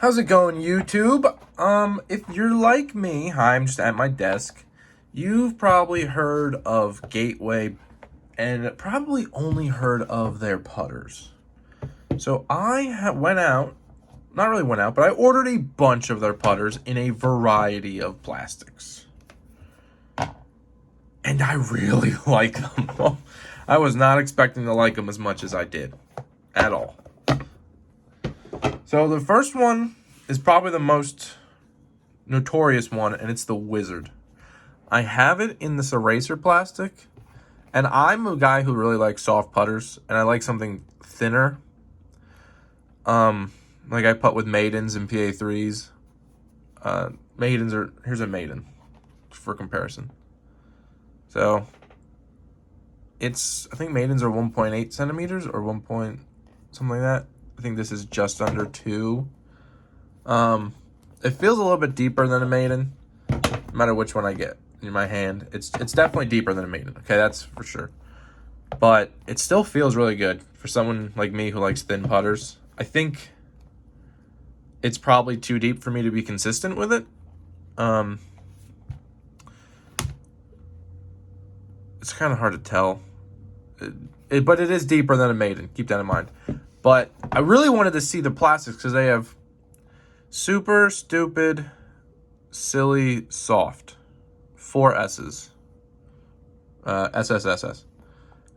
How's it going, YouTube? If you're like me, hi, I'm just at my desk. You've probably heard of Gateway and probably only heard of their putters. So I went out, not really went out, but I ordered a bunch of their putters in a variety of plastics. And I really like them. I was not expecting to like them as much as I did, at all. So the first one is probably the most notorious one, and it's the Wizard. I have it in this eraser plastic, and I'm a guy who really likes soft putters, and I like something thinner. Like I putt with Maidens and PA3s. Here's a Maiden for comparison. So I think Maidens are 1.8 centimeters or 1 point something like that. I think this is just under 2. It feels a little bit deeper than a Maiden, no matter which one I get in my hand. It's definitely deeper than a Maiden, okay, that's for sure. But it still feels really good for someone like me who likes thin putters. I think it's probably too deep for me to be consistent with it. It's kind of hard to tell. But it is deeper than a Maiden, keep that in mind. But I really wanted to see the plastics because they have super, stupid, silly, soft. 4 S's. SSSS.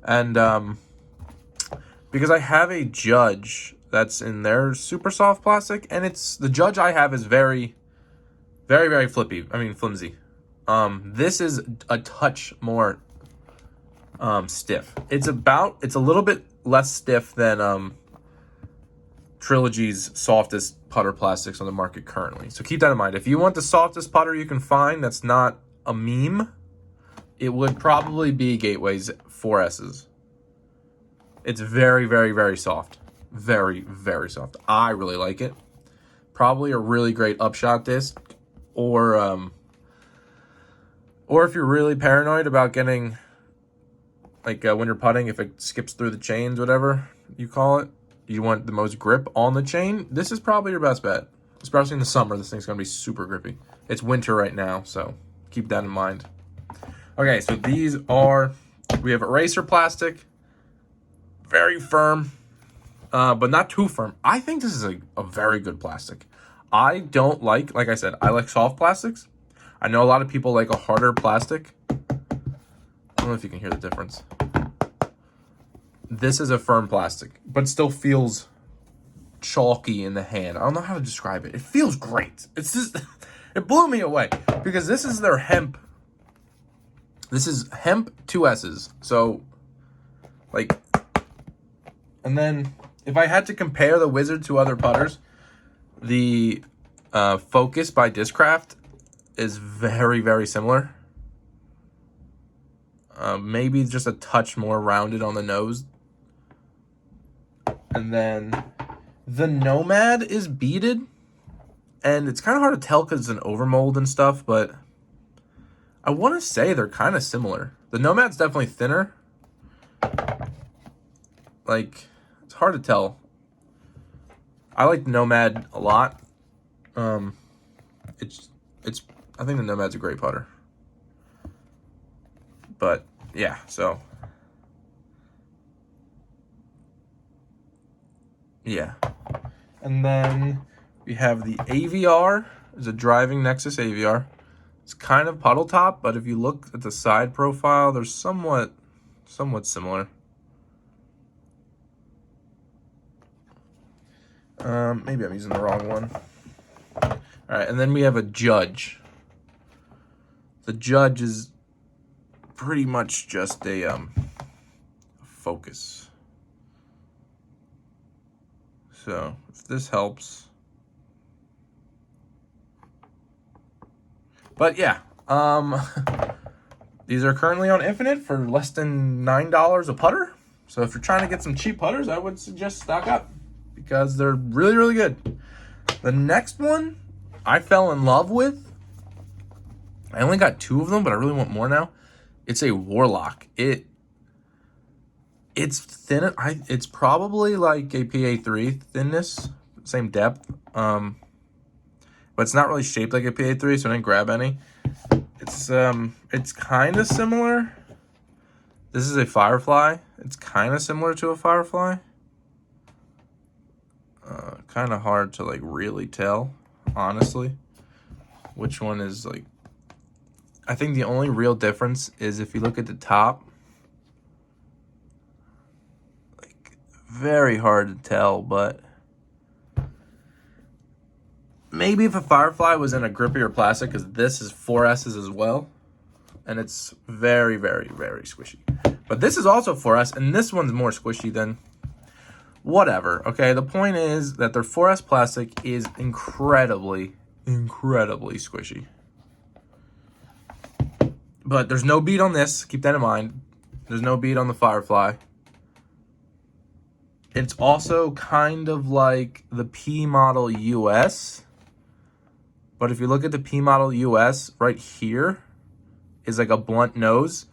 And because I have a Judge that's in their super soft plastic, and the Judge I have is very, very, very flimsy. This is a touch more stiff. It's a little bit less stiff than Trilogy's softest putter plastics on the market currently. So keep that in mind. If you want the softest putter you can find that's not a meme, it would probably be Gateway's 4S's. It's very, very, very soft. Very, very soft. I really like it. Probably a really great upshot disc. Or if you're really paranoid about getting, like when you're putting, if it skips through the chains, whatever you call it, you want the most grip on the chain, this is probably your best bet. Especially in the summer, this thing's going to be super grippy. It's winter right now, so keep that in mind. Okay, so we have eraser plastic. Very firm, but not too firm. I think this is a very good plastic. I don't like I said, I like soft plastics. I know a lot of people like a harder plastic. I don't know if you can hear the difference. This is a firm plastic, but still feels chalky in the hand. I don't know how to describe it. It feels great. It's just, it blew me away because this is their hemp. This is hemp 2S's. So, and then if I had to compare the Wizard to other putters, the Focus by Discraft is very, very similar. Maybe just a touch more rounded on the nose. And then the Nomad is beaded, and it's kind of hard to tell because it's an overmold and stuff, but I want to say they're kind of similar. The Nomad's definitely thinner. It's hard to tell. I like the Nomad a lot. I think the Nomad's a great putter. But yeah, so yeah. And then we have the AVR. It's a driving Nexus AVR. It's kind of puddle top, but if you look at the side profile, they're somewhat similar. Maybe I'm using the wrong one. All right, and then we have a Judge. The Judge is pretty much just a Focus. So if this helps. But yeah, these are currently on Infinite for less than $9 a putter. So if you're trying to get some cheap putters, I would suggest stock up because they're really, really good. The next one I fell in love with. I only got 2 of them, but I really want more now. It's a Warlock. It's thin. It's probably like a PA3 thinness, same depth. but it's not really shaped like a PA3, so I didn't grab any. It's kind of similar. This is a Firefly. It's kind of similar to a Firefly. Kind of hard to like really tell, honestly, which one is like. I think the only real difference is if you look at the top. Like, very hard to tell, but maybe if a Firefly was in a grippier plastic, because this is 4S's as well, and it's very, very, very squishy. But this is also 4S, and this one's more squishy than whatever, okay? The point is that their 4S plastic is incredibly, incredibly squishy. But there's no bead on this. Keep that in mind. There's no bead on the Firefly. It's also kind of like the P model US. But if you look at the P model US, right here is like a blunt nose.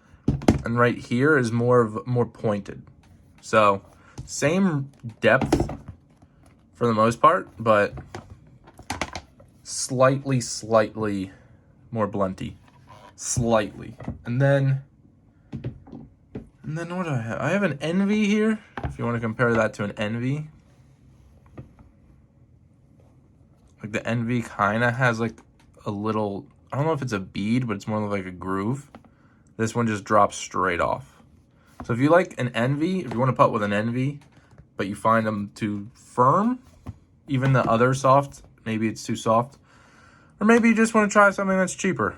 And right here is more pointed. So same depth for the most part, but slightly more blunty. Slightly. And then what do I have? I have an Envy here, if you want to compare that to an Envy. Like the Envy kind of has like a little, I don't know if it's a bead, but it's more like a groove. This one just drops straight off. So if you like an Envy, if you want to putt with an Envy, but you find them too firm, even the other soft, maybe it's too soft, or maybe you just want to try something that's cheaper.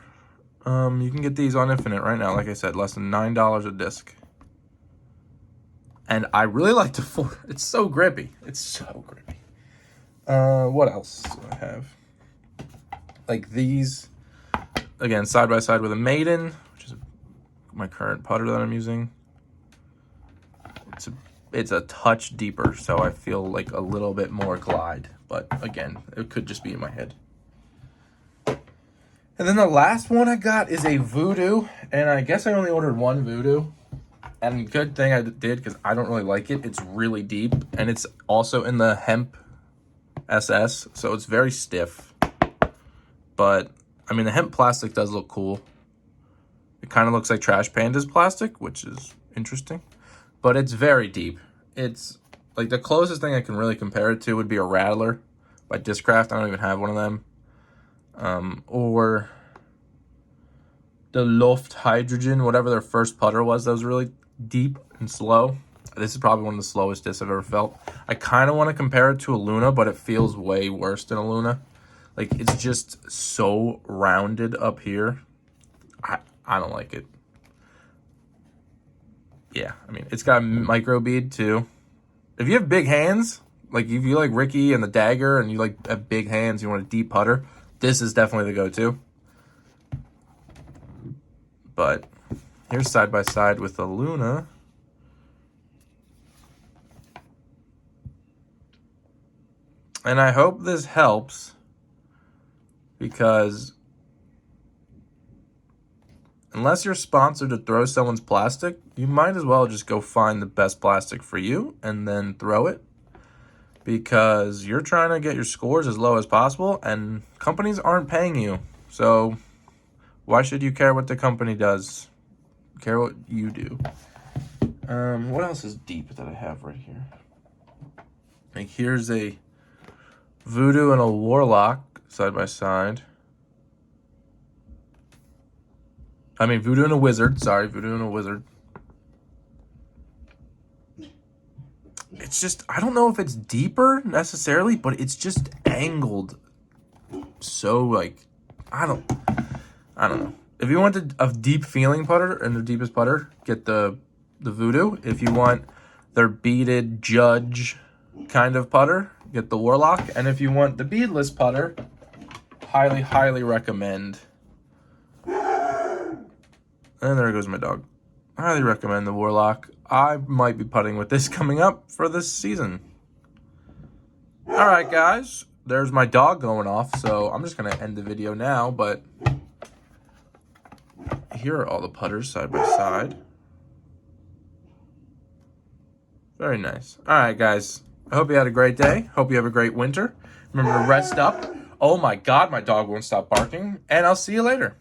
You can get these on Infinite right now, like I said, less than $9 a disc. And I really like the 4. It's so grippy. It's so grippy. What else do I have? Like these, again, side by side with a Maiden, which is my current putter that I'm using. It's a touch deeper, so I feel like a little bit more glide. But again, it could just be in my head. And then the last one I got is a Voodoo, and I guess I only ordered one Voodoo. And good thing I did, because I don't really like it. It's really deep, and it's also in the hemp SS, so it's very stiff. But, I mean, the hemp plastic does look cool. It kind of looks like Trash Panda's plastic, which is interesting. But it's very deep. It's, like, the closest thing I can really compare it to would be a Rattler by Discraft. I don't even have one of them. Or the Luft Hydrogen, whatever their first putter was that was really deep and slow. This is probably one of the slowest discs I've ever felt. I kind of want to compare it to a Luna, but it feels way worse than a Luna. Like, it's just so rounded up here. I don't like it. Yeah, I mean, it's got micro bead too. If you have big hands, like if you like Ricky and the Dagger and you like have big hands, you want a deep putter, this is definitely the go-to. But here's side by side with the Luna. And I hope this helps, because unless you're sponsored to throw someone's plastic, you might as well just go find the best plastic for you and then throw it, because you're trying to get your scores as low as possible and companies aren't paying you. So why should you care what the company does? Care what you do. What else is deep that I have right here? Like, here's a Voodoo and a Warlock side by side. I mean, Voodoo and a Wizard. Sorry, Voodoo and a Wizard. It's just, I don't know if it's deeper necessarily, but it's just angled. So, like, I don't know. If you want a deep feeling putter and the deepest putter, get the Voodoo. If you want their beaded Judge kind of putter, get the Warlock. And if you want the beadless putter, highly, highly recommend. And there goes my dog. I highly recommend the Warlock. I might be putting with this coming up for this season. All right, guys. There's my dog going off, so I'm just going to end the video now, but here are all the putters side by side. Very nice. All right, guys. I hope you had a great day. Hope you have a great winter. Remember to rest up, Oh my God, my dog won't stop barking. And I'll see you later.